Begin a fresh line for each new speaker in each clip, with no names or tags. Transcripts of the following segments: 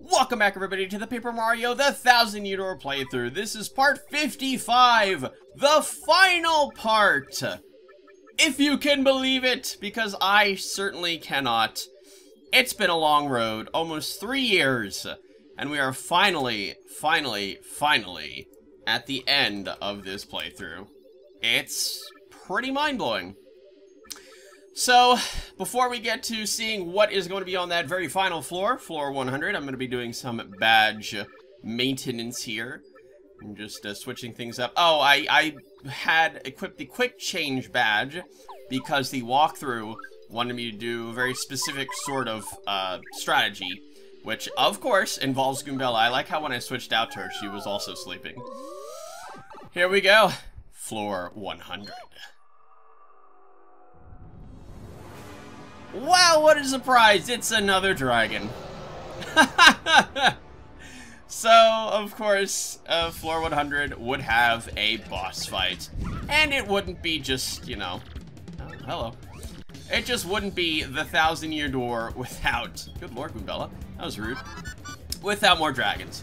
Welcome back, everybody, to the Paper Mario the 1000-Year Door playthrough. This is part 55, the final part. If you can believe it, because I certainly cannot. It's been a long road, almost 3 years, and we are finally at the end of this playthrough. It's pretty mind-blowing. So, before we get to seeing what is going to be on that very final floor, floor 100, I'm going to be doing some badge maintenance here. I'm just switching things up. Oh, I had equipped the quick change badge because the walkthrough wanted me to do a very specific sort of strategy, which, of course, involves Goombella. I like how when I switched out to her, she was also sleeping. Here we go. Floor 100. Wow, what a surprise! It's another dragon. So, of course, floor 100 would have a boss fight. And it wouldn't be just, you know... Oh, hello. It just wouldn't be the 1000-Year Door without... Good lord, Goombella. That was rude. Without more dragons.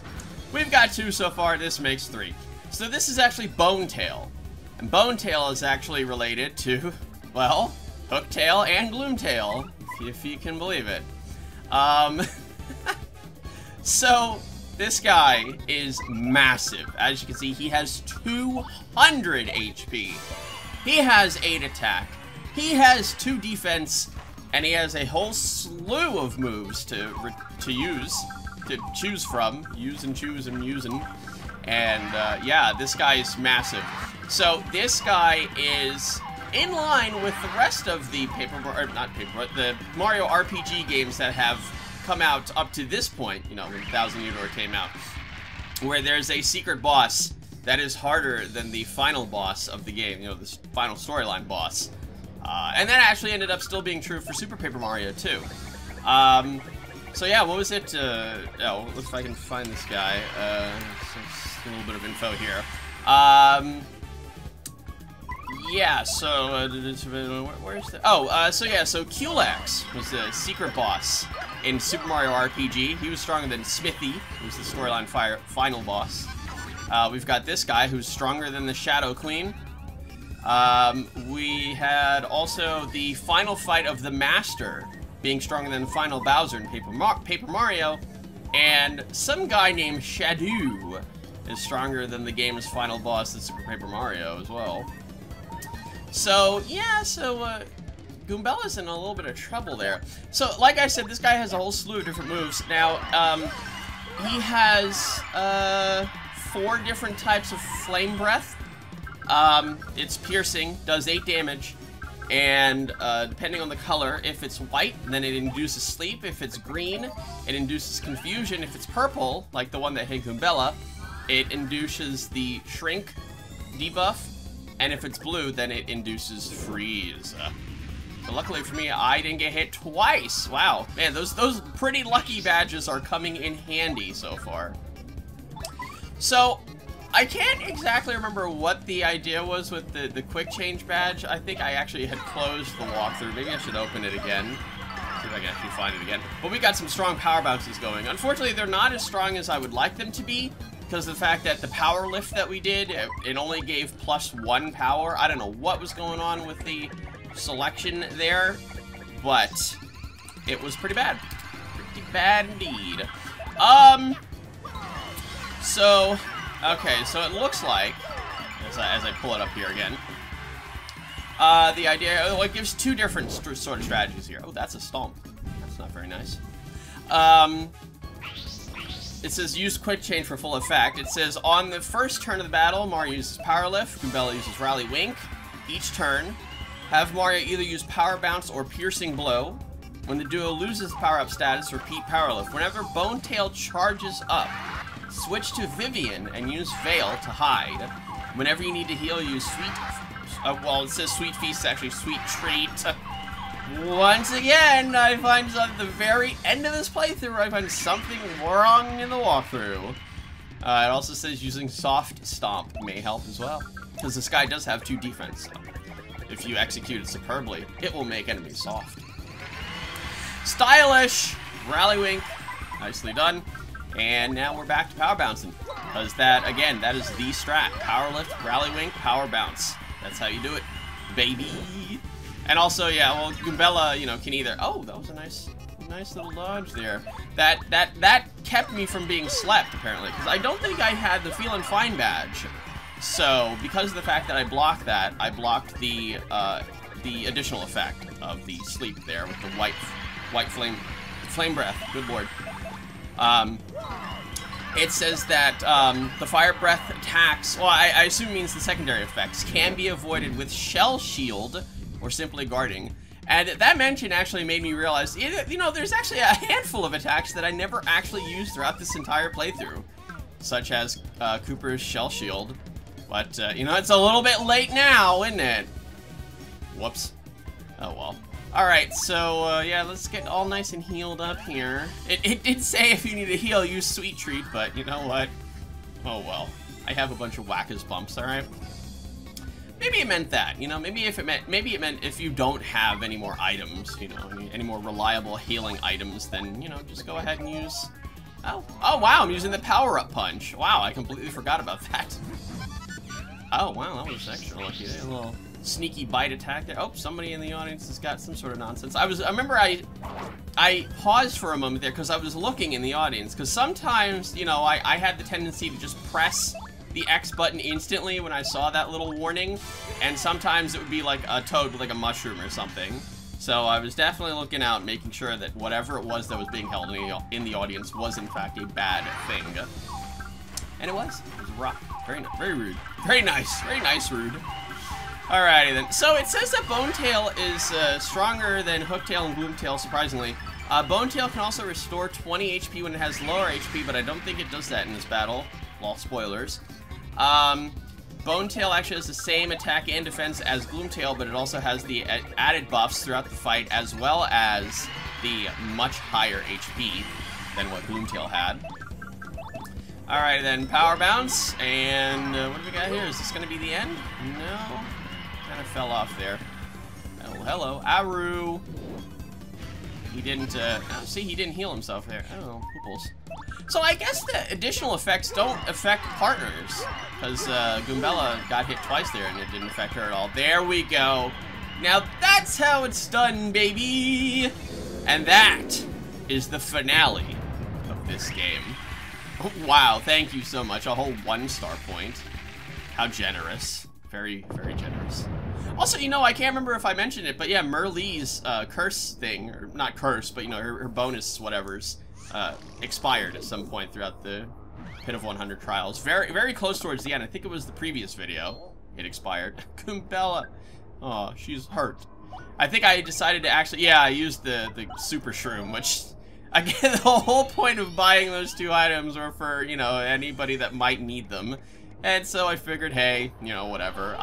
We've got 2 so far, this makes 3. So this is actually Bonetail. And Bonetail is actually related to, well... Hooktail and Gloomtail, if you can believe it. So, this guy is massive. As you can see, he has 200 HP. He has 8 attack. He has 2 defense, and he has a whole slew of moves to choose from. Use and choose and using. And, yeah, this guy is massive. So, this guy is... in line with the rest of the the Mario RPG games that have come out up to this point, you know, when 1000-Year Door came out, where there's a secret boss that is harder than the final boss of the game, you know, this final storyline boss. And that actually ended up still being true for Super Paper Mario 2. So yeah, what was it? Oh, if I can find this guy. Just a little bit of info here. Yeah, so, where's the... Oh, so yeah, so Culex was the secret boss in Super Mario RPG. He was stronger than Smithy, who's the storyline final boss. We've got this guy, who's stronger than the Shadow Queen. We had also the final fight of the Master, being stronger than the final Bowser in Paper Mario. And some guy named Shadow is stronger than the game's final boss in Super Paper Mario as well. So, yeah, Goombella's in a little bit of trouble there. So, like I said, this guy has a whole slew of different moves. Now, he has, 4 different types of flame breath. It's piercing, does 8 damage, and, depending on the color, if it's white, then it induces sleep. If it's green, it induces confusion. If it's purple, like the one that hit Goombella, it induces the shrink debuff. And if it's blue, then it induces freeze. But luckily for me, I didn't get hit twice. Wow, man, those pretty lucky badges are coming in handy so far. So, I can't exactly remember what the idea was with the quick change badge. I think I actually had closed the walkthrough. Maybe I should open it again. See if I can actually find it again. But we got some strong power bounces going. Unfortunately, they're not as strong as I would like them to be, because of the fact that the power lift that we did, it only gave +1 power. I don't know what was going on with the selection there, but it was pretty bad. Pretty bad indeed. So, okay, so it looks like, as I pull it up here again, the idea, oh, it gives 2 different sort of strategies here. Oh, that's a stomp. That's not very nice. It says use quick change for full effect. It says on the first turn of the battle, Mario uses Power Lift, Goombella uses Rally Wink. Each turn, have Mario either use Power Bounce or Piercing Blow. When the duo loses power-up status, repeat Power Lift. Whenever Bonetail charges up, switch to Vivian and use Veil to hide. Whenever you need to heal, use Sweet... well, it says Sweet Feast, actually Sweet Treat. Once again, I find at the very end of this playthrough, I find something wrong in the walkthrough. It also says using Soft Stomp may help as well, because this guy does have 2 defense. So if you execute it superbly, it will make enemies soft. Stylish! Rally Wink. Nicely done. And now we're back to power bouncing. Because that, again, that is the strat. Power lift, rally wing, power bounce. That's how you do it, baby. And also, yeah, well, Goombella, you know, can either... Oh, that was a nice little dodge there. That kept me from being slept, apparently. Because I don't think I had the Feelin' Fine badge. So, because of the fact that I blocked that, I blocked the additional effect of the sleep there with the white flame breath. Good lord. It says that the fire breath attacks, well, I assume it means the secondary effects, can be avoided with shell shield or simply guarding. And that mention actually made me realize, you know, there's actually a handful of attacks that I never actually used throughout this entire playthrough, such as Cooper's shell shield. But, you know, it's a little bit late now, isn't it? Whoops. Oh, well. Alright, so, yeah, let's get all nice and healed up here. It did say if you need a heal, use Sweet Treat, but you know what? Oh, well. I have a bunch of Whack-as bumps, alright? Maybe it meant that, you know? Maybe it meant if you don't have any more items, you know, any more reliable healing items, then, you know, just go ahead and use... Oh, wow, I'm using the power-up punch. Wow, I completely forgot about that. Oh, wow, that was extra lucky. A little sneaky bite attack there. Oh, somebody in the audience has got some sort of nonsense. I remember I paused for a moment there because I was looking in the audience, because sometimes, you know, I had the tendency to just press the X button instantly when I saw that little warning, and sometimes it would be like a toad with like a mushroom or something. So I was definitely looking out, making sure that whatever it was that was being held in the audience was in fact a bad thing. And it was. It was rough. Very rude. Very nice, rude. Alrighty then. So it says that Bonetail is stronger than Hooktail and Gloomtail, surprisingly. Bonetail can also restore 20 HP when it has lower HP, but I don't think it does that in this battle. Well, spoilers. Bonetail actually has the same attack and defense as Gloomtail, but it also has the added buffs throughout the fight, as well as the much higher HP than what Gloomtail had. Alright then, power bounce, and what do we got here? Is this going to be the end? No. Kind of fell off there. Oh, hello, Aru. He didn't, oh, see, he didn't heal himself there. Oh, pooples. So I guess the additional effects don't affect partners, because Goombella got hit twice there and it didn't affect her at all. There we go. Now that's how it's done, baby! And that is the finale of this game. Oh, wow, thank you so much. A whole 1-star point. How generous. Very, very generous. Also, you know, I can't remember if I mentioned it, but yeah, Merlee's curse thing, or not curse, but you know, her bonus whatever's expired at some point throughout the Pit of 100 trials. Very, very close towards the end. I think it was the previous video. It expired. Goombella. Oh, she's hurt. I think I decided to actually, yeah, I used the super shroom, which, again, the whole point of buying those 2 items were for, you know, anybody that might need them. And so I figured, hey, you know, whatever.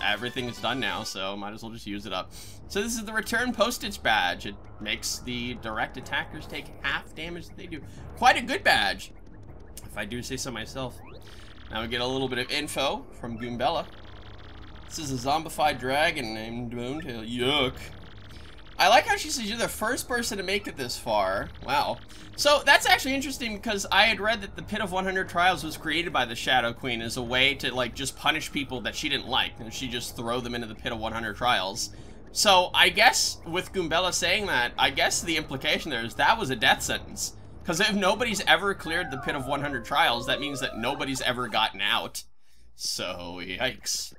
Everything's done now, so might as well just use it up. So this is the return postage badge. It makes the direct attackers take half damage that they do. Quite a good badge, if I do say so myself. Now we get a little bit of info from Goombella. This is a zombified dragon named Bonetail. Yuck. I like how she says you're the first person to make it this far. Wow. So that's actually interesting because I had read that the Pit of 100 Trials was created by the Shadow Queen as a way to like just punish people that she didn't like, and she just throw them into the Pit of 100 Trials. So I guess with Goombella saying that, I guess the implication there is that was a death sentence. Because if nobody's ever cleared the Pit of 100 Trials, that means that nobody's ever gotten out. So, yikes.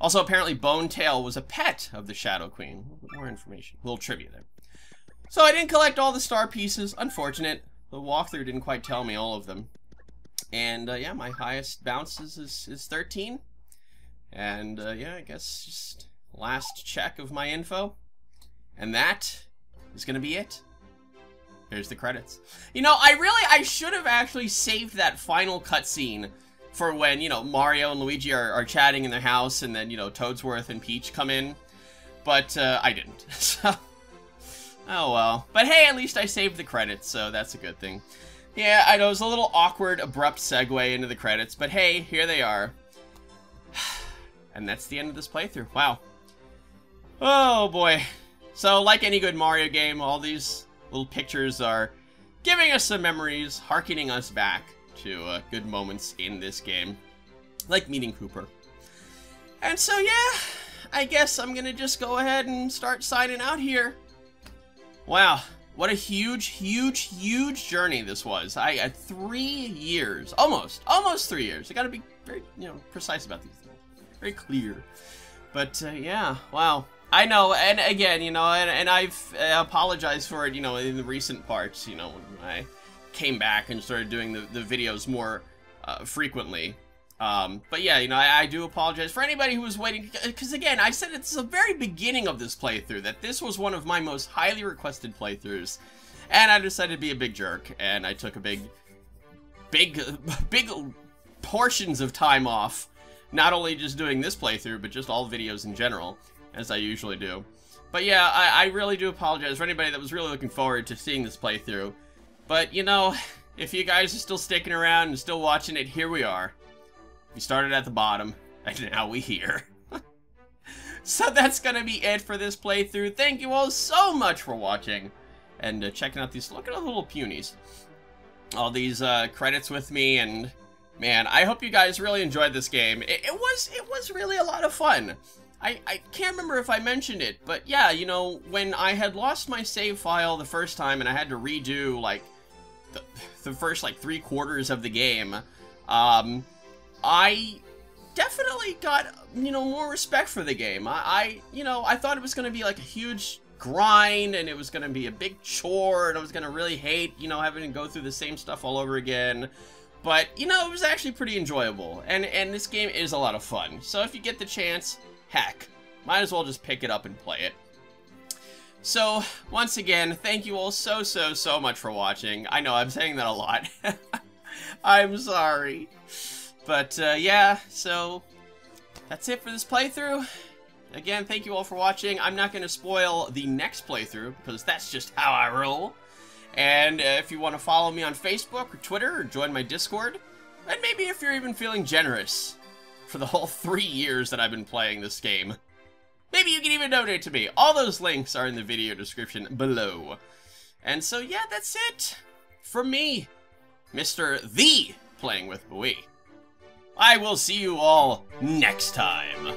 Also, apparently Bonetail was a pet of the Shadow Queen. A little bit more information. A little trivia there. So I didn't collect all the star pieces. Unfortunate. The walkthrough didn't quite tell me all of them. And, yeah, my highest bounces is 13. And, yeah, I guess just last check of my info. And that is gonna be it. Here's the credits. You know, I should have actually saved that final cutscene for when, you know, Mario and Luigi are chatting in their house, and then, you know, Toadsworth and Peach come in. But, I didn't. So, oh well. But hey, at least I saved the credits, so that's a good thing. Yeah, I know, it was a little awkward, abrupt segue into the credits, but hey, here they are. And that's the end of this playthrough. Wow. Oh boy. So, like any good Mario game, all these little pictures are giving us some memories, harkening us back to good moments in this game, like meeting Cooper. And so, yeah, I guess I'm gonna just go ahead and start signing out here. Wow, what a huge, huge, huge journey this was. I had 3 years, almost 3 years. I gotta be very, precise about these things, very clear. But yeah, wow. I know, and again, and I've apologized for it, in the recent parts, when I came back and started doing the videos more frequently. But yeah, I do apologize for anybody who was waiting, because again, I said it's the very beginning of this playthrough that this was one of my most highly requested playthroughs, and I decided to be a big jerk, and I took a big portions of time off, not only just doing this playthrough, but just all videos in general, as I usually do. But yeah, I really do apologize for anybody that was really looking forward to seeing this playthrough. But, if you guys are still sticking around and still watching it, here we are. We started at the bottom, and now we're here. So that's gonna be it for this playthrough. Thank you all so much for watching, and checking out these, look at all the little punies. All these credits with me, and man, I hope you guys really enjoyed this game. It was really a lot of fun. I can't remember if I mentioned it, but yeah, when I had lost my save file the first time and I had to redo, like, the first, like, 3/4 of the game, I definitely got, more respect for the game. I thought it was going to be, like, a huge grind, and it was going to be a big chore, and I was going to really hate, having to go through the same stuff all over again. But, it was actually pretty enjoyable, and this game is a lot of fun. So if you get the chance, heck, might as well just pick it up and play it. So, once again, thank you all so much for watching. I know, I'm saying that a lot. I'm sorry. But, yeah, so that's it for this playthrough. Again, thank you all for watching. I'm not going to spoil the next playthrough, because that's just how I roll. And if you want to follow me on Facebook or Twitter, or join my Discord, and maybe if you're even feeling generous for the whole 3 years that I've been playing this game, maybe you can even donate to me. All those links are in the video description below. And so, yeah, that's it from me, Mr. The Playing with Bowie. I will see you all next time.